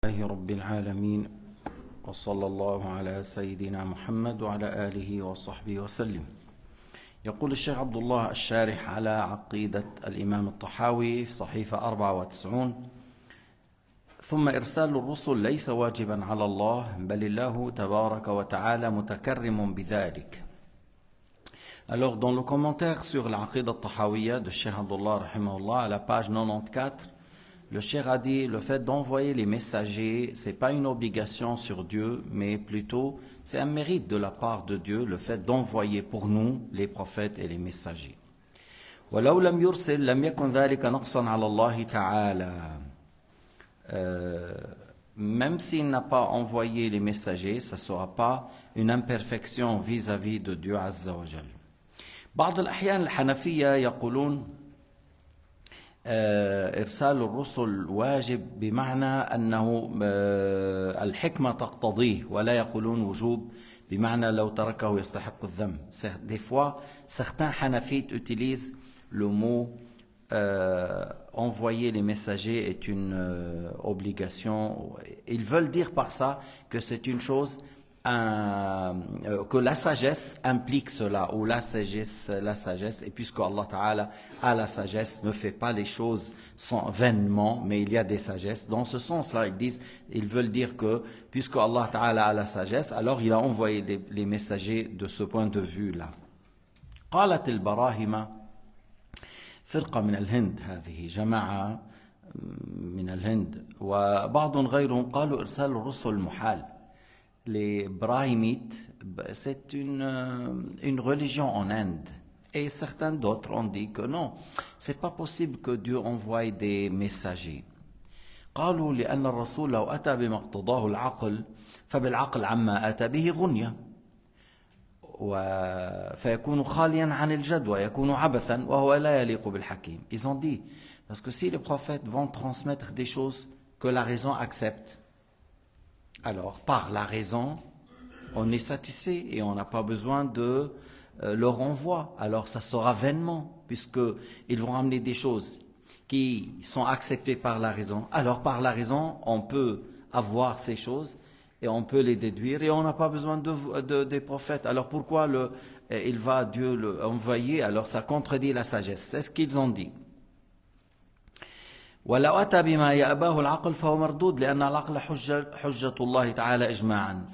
لله رب العالمين وصلى الله على سيدنا محمد وعلى آله وصحبه وسلم. يقول الشيخ عبد الله الشارح على عقيدة الإمام الطحاوي في صحيفة 94: ثم إرسال الرسل ليس واجبا على الله بل الله تبارك وتعالى متكرم بذلك. Alors dans le commentaire sur l'Aqida al-Tahawiyya de Cheikh Abdullah rahimahullah à la page 94, le Cheikh a dit le fait d'envoyer les messagers, c'est pas une obligation sur Dieu, mais plutôt c'est un mérite de la part de Dieu, le fait d'envoyer pour nous les prophètes et les messagers. ولو لم يرسل لم يكن ذلك نقصا على الله تعالى. Même s'il n'a pas envoyé les messagers, ça ne sera pas une imperfection vis-à-vis de Dieu Azza wa Jal. بعض الأحيان الحنفية يقولون إرسال الرسل واجب بمعنى أنه الحكمة تقتضيه ولا يقولون وجوب بمعنى لو تركه يستحق الذم. Des fois, certains hanafites utilisent le mot envoyer les messagers est une obligation. Ils veulent dire par ça que c'est une chose que la sagesse implique cela, ou la sagesse, et puisque Allah Ta'ala a la sagesse, ne fait pas les choses vainement, mais il y a des sagesses. Dans ce sens-là, ils veulent dire que, puisque Allah Ta'ala a la sagesse, alors il a envoyé les messagers de ce point de vue-là. قالت البراهمة فرقة من الهند، هذه جماعة من الهند وبعض غيرهم قالوا إرسال الرسل محال. Les brahimites, c'est une religion en Inde. Et certains d'autres ont dit que non, c'est pas possible que Dieu envoie des messagers. قالوا لأن الرسول لو أتى بما اقتضاه العقل فبالعقل عما أتى به غنية فيكون خاليا عن الجدوى يكون عبثا وهو لا يليق بالحكيم. Ils ont dit, parce que si les prophètes vont transmettre des choses que la raison accepte, alors, par la raison, on est satisfait et on n'a pas besoin de leur envoi. Alors, ça sera vainement, puisqu'ils vont amener des choses qui sont acceptées par la raison. Alors, par la raison, on peut avoir ces choses et on peut les déduire et on n'a pas besoin des prophètes. Alors, pourquoi il va Dieu l'envoyer? Alors, ça contredit la sagesse. C'est ce qu'ils ont dit. ولو أتى بما يأباه العقل فهو مردود لأن العقل حجة الله تعالى إجماعا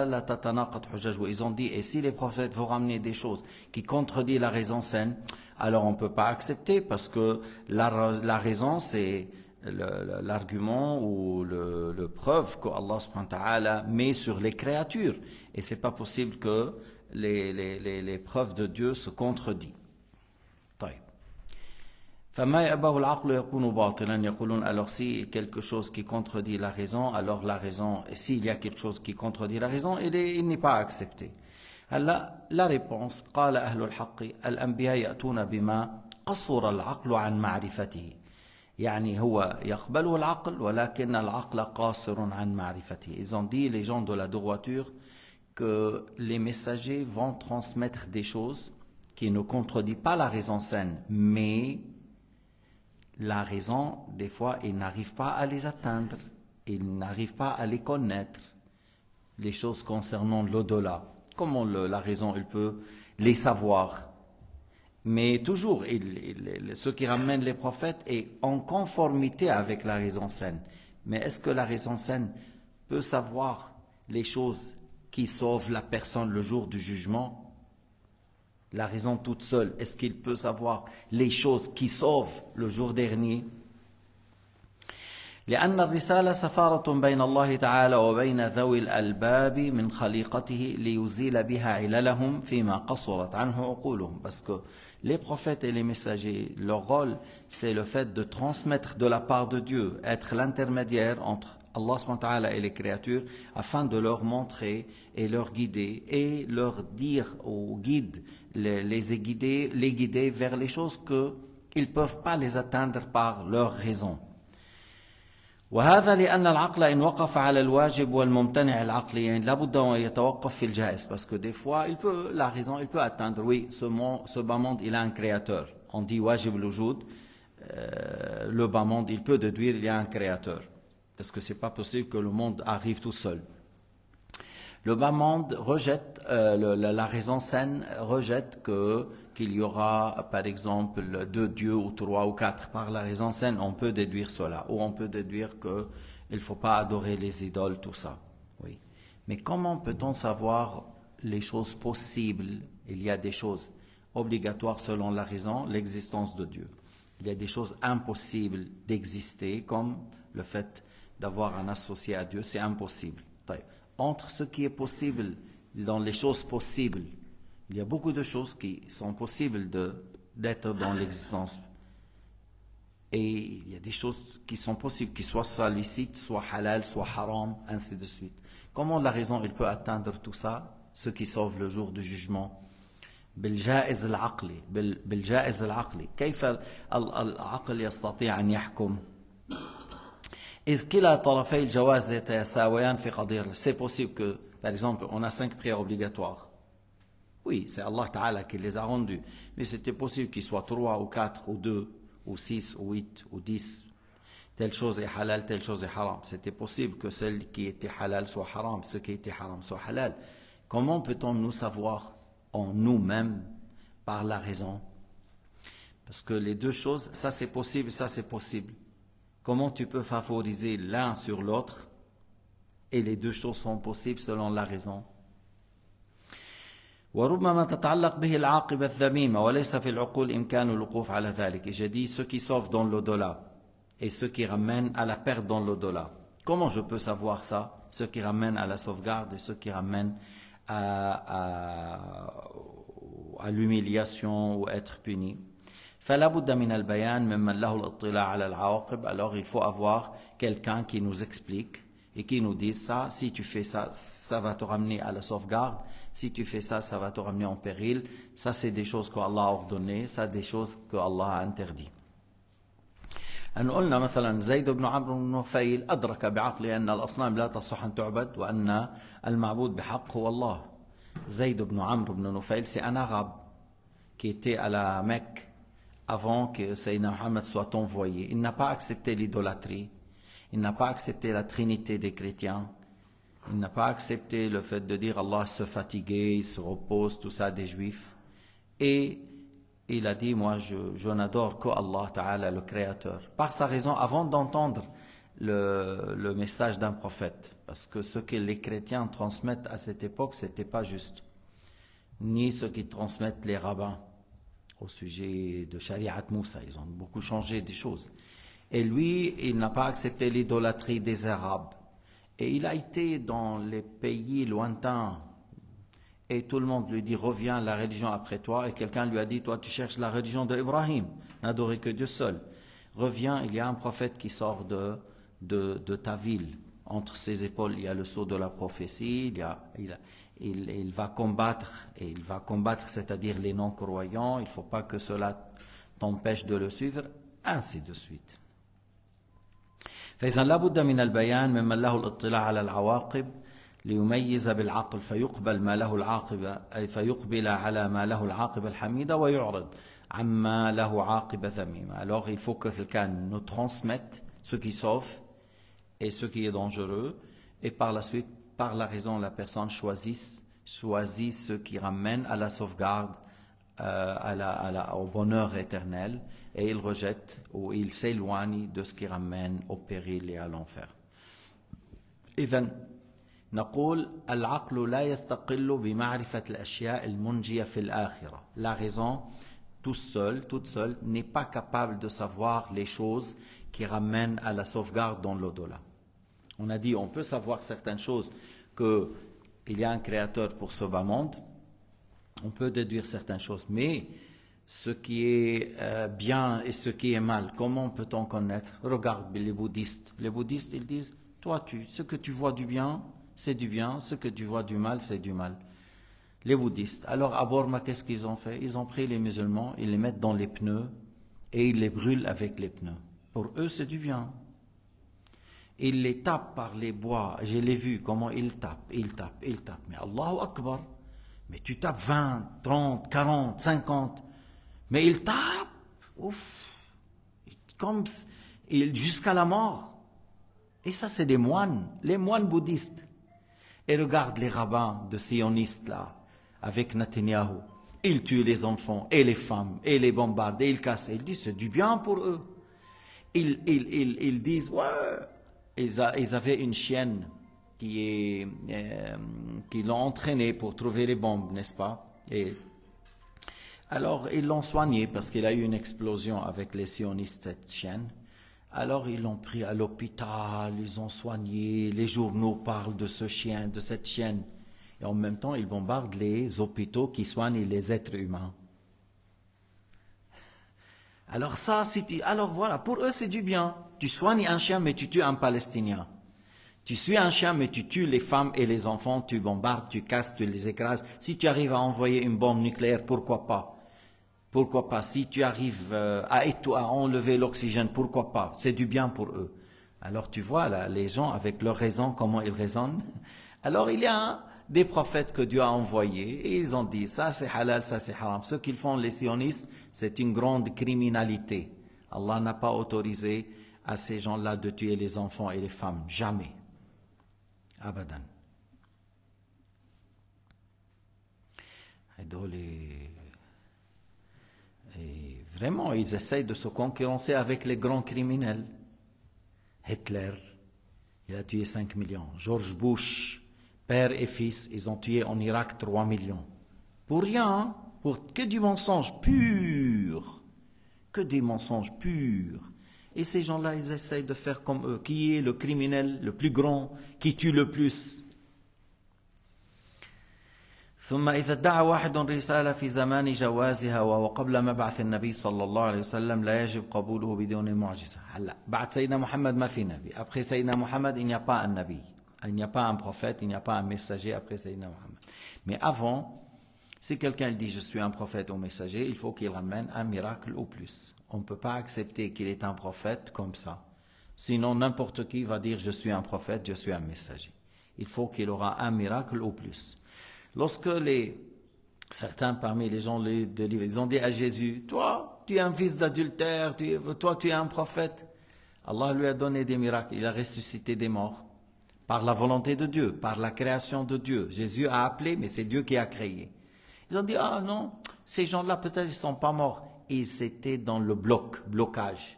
لا تتناقض حججه. Ils ont dit, et si les prophètes vont ramener des choses qui contredisent la raison saine, alors on ne peut pas accepter parce que la raison c'est l'argument ou le preuve que Allah subhanahu wa ta'ala met sur les créatures et c'est pas possible que les preuves de Dieu se contredisent. فما يأباه العقل يكون باطلا يقولون. Alors si quelque chose qui contredit la raison, alors la raison, s'il y a quelque chose qui contredit la raison, il n'est pas accepté. La réponse قال أهل الحق الأنبياء يأتون بما قصر العقل عن معرفته. يعني هو يقبله العقل ولكن العقل قاصر عن معرفته. Ils ont dit, les gens de la droiture, que les messagers vont transmettre des choses qui ne contredisent pas la raison saine, mais la raison, des fois, il n'arrive pas à les atteindre, il n'arrive pas à les connaître, les choses concernant l'au-delà. Comment la raison, il peut les savoir? Mais toujours, ce qui ramène les prophètes est en conformité avec la raison saine. Mais est-ce que la raison saine peut savoir les choses qui sauvent la personne le jour du jugement? La raison toute seule, est-ce qu'il peut savoir les choses qui sauvent le jour dernier? لأن الرسالة سفارة بين الله تعالى وبين ذوي الألباب من خليقته ليزيل بها عللهم فيما قصرت عنه عقولهم. Parce que les prophètes et les messagers, leur rôle, c'est le fait de transmettre de la part de Dieu, être l'intermédiaire entre Allah subhanahu wa ta'ala et les créatures, afin de leur montrer et leur guider et leur dire aux guides, les guider vers les choses qu'ils ne peuvent pas les atteindre par leur raison. وهذا لأن العقل إن وقف على الواجب والممتنع العقليين لابد أن يتوقف في الجائز. Parce que des fois, la raison, il peut atteindre, oui, ce bas monde, il a un créateur. On dit wajib al-wujud, le bas monde, il peut déduire, il y a un créateur. Parce que c'est pas possible que le monde arrive tout seul. Le bas monde rejette, la raison saine rejette qu'il y aura, par exemple, 2 dieux ou 3 ou 4. Par la raison saine, on peut déduire cela. Ou on peut déduire qu'il ne faut pas adorer les idoles, tout ça. Oui. Mais comment peut-on savoir les choses possibles? Il y a des choses obligatoires selon la raison, l'existence de Dieu. Il y a des choses impossibles d'exister, comme le fait d'avoir un associé à Dieu, c'est impossible. Entre ce qui est possible, dans les choses possibles, il y a beaucoup de choses qui sont possibles d'être dans l'existence. Et il y a des choses qui sont possibles, qui soient licites, soit halal, soit haram, ainsi de suite. Comment la raison elle peut atteindre tout ça? Ce qui sauve le jour du jugement. بالجائز العقلي بالجائز العقلي كيف العقل يستطيع أن يحكم إذ كلا طرفي الجواز يتساويان في قضية. C'est possible que, par exemple, on a 5 prières obligatoires. Oui, c'est Allah Ta'ala qui les a rendues. Mais c'était possible qu'il soit 3 ou 4 ou 2 ou 6 ou 8 ou 10. Telle chose est halal, telle chose est haram. C'était possible que celle qui était halal soit haram, ce qui était haram soit halal. Comment peut-on nous savoir en nous-mêmes par la raison? Parce que les deux choses, ça c'est possible, ça c'est possible. Comment tu peux favoriser l'un sur l'autre et les deux choses sont possibles selon la raison? وربما تتعلق به العاقبة الذميمة وليس في العقول إمكان الوقوف على ذلك. Et j'ai dit ce qui sauve dans l'au-delà et ce qui ramène à la perte dans l'au-delà. Comment je peux savoir ça? Ce qui ramène à la sauvegarde et ce qui ramène à l'humiliation ou être puni. فلا بد من البيان ممن له الاطلاع على العواقب. Alors il faut avoir quelqu'un qui nous explique et qui nous dise ça, si tu fais ça, ça va te ramener à la sauvegarde, si tu fais ça, ça va te ramener en péril. Ça c'est des choses qu'Allah a ordonnées, ça des choses qu'Allah a interdites. أن قلنا مثلا زيد بن عمرو بن نفيل أدرك بعقله أن الأصنام لا تصح أن تعبد وأن المعبود بحق هو الله. Zayd ibn Amr ibn Nufayl, c'est un arabe qui était à la Mecque avant que Sayyidina Muhammad soit envoyé. Il n'a pas accepté l'idolâtrie, il n'a pas accepté la trinité des chrétiens, il n'a pas accepté le fait de dire Allah se fatiguait, il se repose, tout ça des juifs. Et il a dit, moi je n'adore que Allah Ta'ala, le Créateur. Par sa raison, avant d'entendre le message d'un prophète, parce que ce que les chrétiens transmettent à cette époque, c'était pas juste, ni ce qu'ils transmettent les rabbins au sujet de Shari'at Moussa. Ils ont beaucoup changé des choses. Et lui, il n'a pas accepté l'idolâtrie des Arabes. Et il a été dans les pays lointains. Et tout le monde lui dit, reviens la religion après toi. Et quelqu'un lui a dit, toi tu cherches la religion d'Ibrahim, n'adorer que Dieu seul. Reviens, il y a un prophète qui sort de ta ville. Entre ses épaules, il y a le sceau de la prophétie, il va combattre, et il va combattre, c'est-à-dire les non-croyants, il ne faut pas que cela t'empêche de le suivre, ainsi de suite. فإذا لا بد من البيان ممن له الاطلاع على العواقب ليميز بالعقل فيقبل ما له العاقبة أي فيقبل على ما له العاقبة الحميدة ويعرض عما له عاقبة ذميمة. Alors il faut que quelqu'un nous transmette ce qui sauve et ce qui est dangereux, et par la suite, par la raison, la personne choisit ce qui ramène à la sauvegarde, au bonheur éternel, et il rejette ou il s'éloigne de ce qui ramène au péril et à l'enfer. إذن نقول العقل لا يستقل بمعرفة الأشياء المنجية في الآخرة. La raison, toute seule, n'est pas capable de savoir les choses qui ramènent à la sauvegarde dans l'au-delà. On a dit, on peut savoir certaines choses, qu'il y a un créateur pour ce bas monde, on peut déduire certaines choses, mais ce qui est bien et ce qui est mal, comment peut-on connaître? Regarde les bouddhistes. Les bouddhistes, ils disent, toi, ce que tu vois du bien, c'est du bien, ce que tu vois du mal, c'est du mal. Les bouddhistes. Alors, à Burma, qu'est-ce qu'ils ont fait? Ils ont pris les musulmans, ils les mettent dans les pneus et ils les brûlent avec les pneus. Pour eux, c'est du bien. Ils les tapent par les bois. Je l'ai vu comment ils tapent. Mais Allahu Akbar. Mais tu tapes 20, 30, 40, 50. Mais ils tapent. Ouf. Comme jusqu'à la mort. Et ça, c'est des moines, les moines bouddhistes. Et regarde les rabbins de sionistes là, avec Netanyahou. Ils tuent les enfants et les femmes, et les bombardent, et ils cassent. Ils disent, c'est du bien pour eux. Ils disent, ouais. Ils avaient une chienne qui l'ont entraînée pour trouver les bombes, n'est-ce pas? Et alors, ils l'ont soignée parce qu'il a eu une explosion avec les sionistes, cette chienne. Alors, ils l'ont pris à l'hôpital, ils ont soigné, les journaux parlent de ce chien, de cette chienne. Et en même temps, ils bombardent les hôpitaux qui soignent les êtres humains. Alors ça, alors voilà, pour eux, c'est du bien. Tu soignes un chien, mais tu tues un Palestinien. Tu suis un chien, mais tu tues les femmes et les enfants, tu bombardes, tu casses, tu les écrases. Si tu arrives à envoyer une bombe nucléaire, pourquoi pas? Pourquoi pas? Si tu arrives à enlever l'oxygène, pourquoi pas? C'est du bien pour eux. Alors tu vois, là, les gens, avec leur raison, comment ils raisonnent. Alors il y a des prophètes que Dieu a envoyés, et ils ont dit, ça c'est halal, ça c'est haram. Ce qu'ils font, les sionistes, c'est une grande criminalité. Allah n'a pas autorisé à ces gens-là de tuer les enfants et les femmes. Jamais. Abadan. Et vraiment, ils essayent de se concurrencer avec les grands criminels. Hitler, il a tué 5 millions. George Bush, père et fils, ils ont tué en Irak 3 millions. Pour rien, pour que du mensonge pur. Que des mensonges purs. Et ces gens-là, ils essayent de faire comme eux. Qui est le criminel le plus grand, qui tue le plus? ثم إذا ادعى واحد رسالة في زمان جوازها وهو قبل مبعث النبي صلى الله عليه وسلم لا يجب قبوله بدون معجزة. هلا بعد سيدنا محمد ما في نبي. Après سيدنا محمد il n'y a pas un nabi. Il n'y a pas un prophète, il n'y a pas un messager après سيدنا محمد. Mais avant, si quelqu'un dit je suis un prophète ou messager, il faut qu'il ramène un miracle ou plus. On ne peut pas accepter qu'il est un prophète comme ça. Sinon n'importe qui va dire je suis un prophète, je suis un messager. Il faut qu'il aura un miracle ou plus. Lorsque certains parmi les gens ils ont dit à Jésus, toi, tu es un fils d'adultère, toi, tu es un prophète. Allah lui a donné des miracles, il a ressuscité des morts. Par la volonté de Dieu, par la création de Dieu. Jésus a appelé, mais c'est Dieu qui a créé. Ils ont dit, ah non, ces gens-là, peut-être, ils ne sont pas morts. Ils étaient dans le blocage.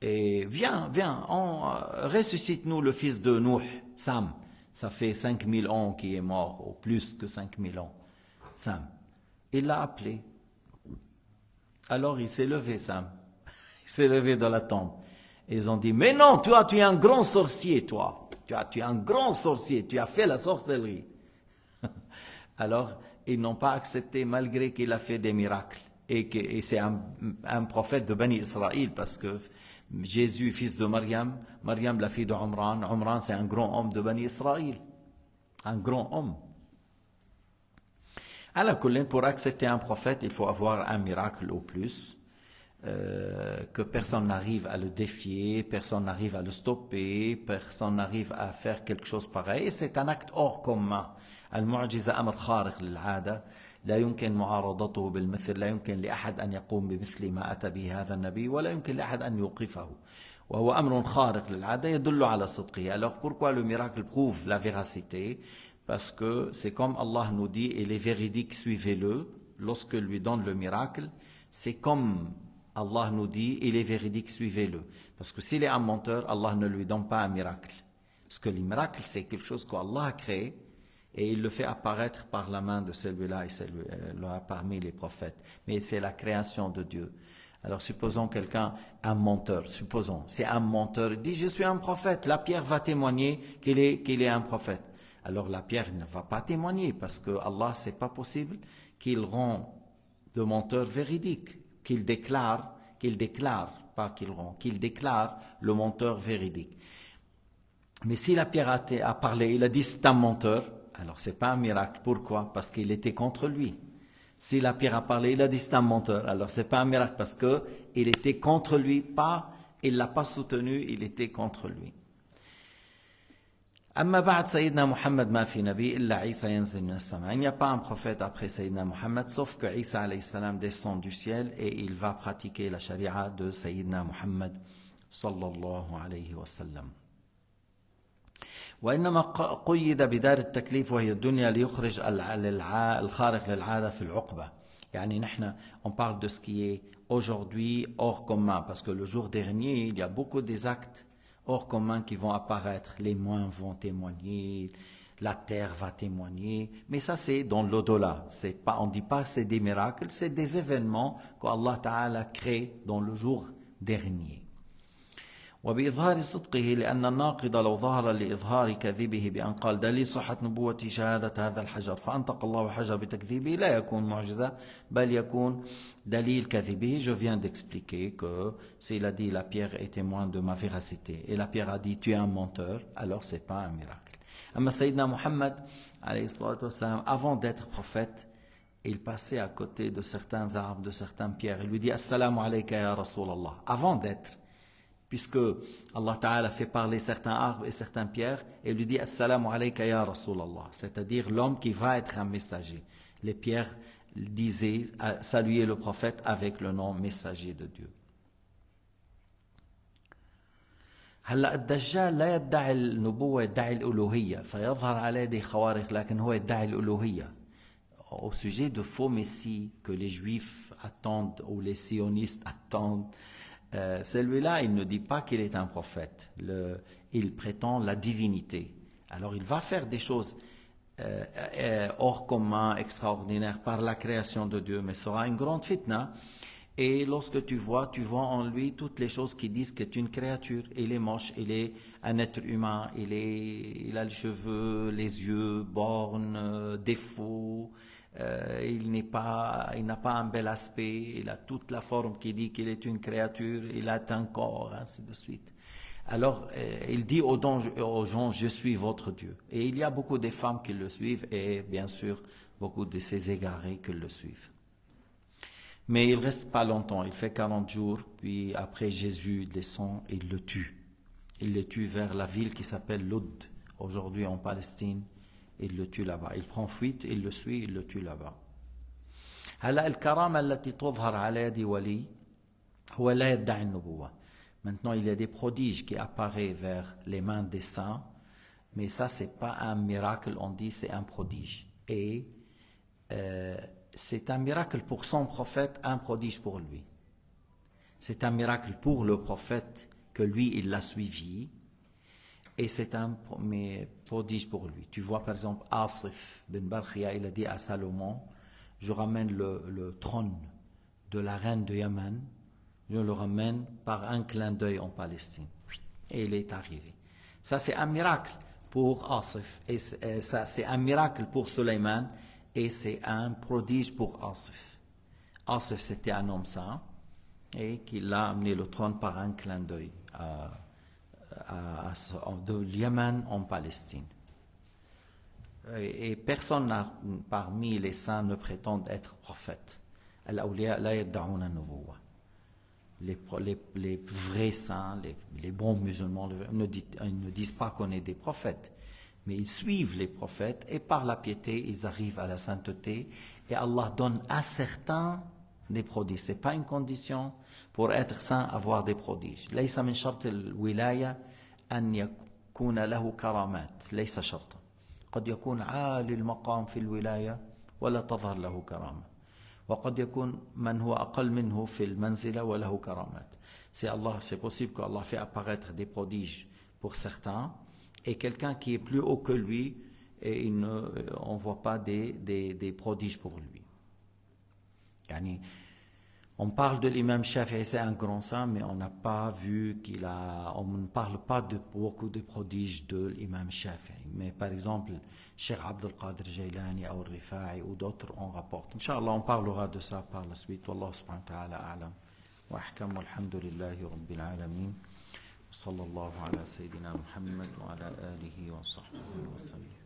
Et viens, ressuscite-nous le fils de Nuh, Sam. Ça fait 5000 ans qu'il est mort, ou plus que 5000 ans. Sam. Il l'a appelé. Alors il s'est levé, Sam. Il s'est levé dans la tombe. Et ils ont dit, mais non, toi, tu es un grand sorcier, toi. Tu es un grand sorcier, tu as fait la sorcellerie. Alors, ils n'ont pas accepté malgré qu'il a fait des miracles. Et c'est un prophète de Bani Israël, parce que Jésus, fils de Mariam, la fille de Omran, c'est un grand homme de Bani Israël. Un grand homme. Alors, pour accepter un prophète, il faut avoir un miracle au plus, que personne n'arrive à le défier, personne n'arrive à le stopper, personne n'arrive à faire quelque chose pareil. Et c'est un acte hors commun. المعجزة أمر خارق للعادة لا يمكن معارضته بالمثل لا يمكن لأحد أن يقوم بمثل ما أتى به هذا النبي ولا يمكن لأحد أن يوقفه وهو أمر خارق للعادة يدل على صدقه. Alors pourquoi le miracle prouve la véracité? Parce que c'est comme Allah nous dit, il est véridique, suivez-le. Lorsque lui donne le miracle, c'est comme Allah nous dit, il est véridique, suivez-le. Parce que s'il est un menteur, Allah ne lui donne pas un miracle. Parce que le miracle, c'est quelque chose qu'Allah a créé, et il le fait apparaître par la main de celui-là et celui-là parmi les prophètes. Mais c'est la création de Dieu. Alors supposons quelqu'un, un menteur, c'est un menteur, il dit je suis un prophète, la pierre va témoigner qu'il est un prophète. Alors la pierre ne va pas témoigner parce que Allah, c'est pas possible qu'il rend le menteur véridique, qu'il déclare le menteur véridique. Mais si la pierre a parlé, il a dit c'est un menteur, alors c'est pas un miracle. Pourquoi? Parce qu'il était contre lui. Si la pierre a parlé, il a dit c'est un menteur, alors c'est pas un miracle parce que il était contre lui, il l'a pas soutenu, il était contre lui. أما بعد سيدنا محمد ما في نبي إلا عيسى ينزل من السماء. Il n'y a pas un prophète après Sayyidina Muhammad, sauf que Isa alayhi salam descend du ciel et il va pratiquer la sharia de Sayyidina Muhammad sallallahu alayhi wa sallam. وإنما قيد بدار التكليف وهي الدنيا ليخرج الخارق للعادة في العقبة. يعني نحن on parle de ce qui est aujourd'hui hors commun, parce que le jour dernier, il y a beaucoup des actes hors commun qui vont apparaître. Les moines vont témoigner, la terre va témoigner, mais ça c'est dans l'au-delà. C'est pas, on ne dit pas que c'est des miracles, c'est des événements qu'Allah Ta'ala crée dans le jour dernier. وبإظهار صدقه لأن الناقض لو ظهر لإظهار كذبه بأن قال دليل صحة نبوة شهادة هذا الحجر فأنطق الله الحجر بتكذيبه لا يكون معجزة بل يكون دليل كذبه. Je viens d'expliquer que s'il a dit la pierre est témoin de ma véracité et la pierre a dit tu es un menteur, alors c'est pas un miracle. أما سيدنا محمد عليه الصلاة والسلام, avant d'être prophète, il passait à côté de certains arbres, de certaines pierres. Il lui dit Assalamu alayka ya Rasulallah. Avant d'être, puisque Allah Ta'ala fait parler certains arbres et certaines pierres, et lui dit Assalamu alayka ya Rasulallah, c'est-à-dire l'homme qui va être un messager. Les pierres disaient saluer le prophète avec le nom messager de Dieu. هلا الدجال لا يدعي النبوة, يدعي الألوهية, فيظهر على يديه خوارق, لكن هو يدعي الألوهية. Au sujet de faux messies que les juifs attendent ou les sionistes attendent, celui-là, il ne dit pas qu'il est un prophète. Il prétend la divinité. Alors il va faire des choses hors commun, extraordinaires par la création de Dieu, mais sera une grande fitna. Et lorsque tu vois en lui toutes les choses qui disent qu'il est une créature. Il est moche, il est un être humain, il a les cheveux, les yeux, bornes, défauts. Il n'a pas un bel aspect, il a toute la forme qui dit qu'il est une créature, il a un corps, ainsi de suite. Alors, il dit aux gens, je suis votre Dieu. Et il y a beaucoup de femmes qui le suivent et bien sûr, beaucoup de ces égarés qui le suivent. Mais il ne reste pas longtemps, il fait 40 jours, puis après Jésus descend et il le tue. Il le tue vers la ville qui s'appelle Loud, aujourd'hui en Palestine. Il le tue là-bas. Il prend fuite, il le suit, il le tue là-bas. هلا الكرامة التي تظهر على يد ولي هو لا يدعي النبوة. Maintenant, il y a des prodiges qui apparaissent vers les mains des saints, mais ça, c'est pas un miracle, on dit c'est un prodige. Et c'est un miracle pour son prophète, un prodige pour lui. C'est un miracle pour le prophète que lui, il l'a suivi. Et c'est un prodige pour lui. Tu vois par exemple Asif bin Barkhia, il a dit à Salomon, je ramène le trône de la reine de Yémen, je le ramène par un clin d'œil en Palestine. Et il est arrivé. Ça c'est un miracle pour Asif, et ça c'est un miracle pour Sulayman, et c'est un prodige pour Asif. Asif c'était un homme saint, et qu'il a amené le trône par un clin d'œil de Yémen en Palestine. Et personne parmi les saints ne prétend être prophète. Les vrais saints, les bons musulmans ils ne disent pas qu'on est des prophètes, mais ils suivent les prophètes et par la piété ils arrivent à la sainteté et Allah donne à certains des prodiges. Ce n'est pas une condition pour être saint avoir des prodiges. ليس من شرط الولاية أن يكون له كرامات، ليس شرطا. قد يكون عالي المقام في الولاية ولا تظهر له كرامة، وقد يكون من هو أقل منه في المنزلة وله كرامات. C'est possible qu'Allah fait apparaître des prodiges pour certains et quelqu'un qui est plus haut que lui et on ne voit pas des prodiges pour lui. Yani, on parle de l'imam Shafi'i, c'est un grand saint, mais on n'a pas vu on ne parle pas de beaucoup de prodiges de l'imam Shafi'i. Mais par exemple, Cheikh Abdul Qadir Jailani ou Rifa'i ou d'autres on rapporte. Inch'Allah, on parlera de ça par la suite. Wallahu subhanahu wa ta'ala a'lam. Wa ahkam walhamdulillahi rabbil alamin. Sallallahu ala sayyidina Muhammad wa ala alihi wa sahbihi wa sallam.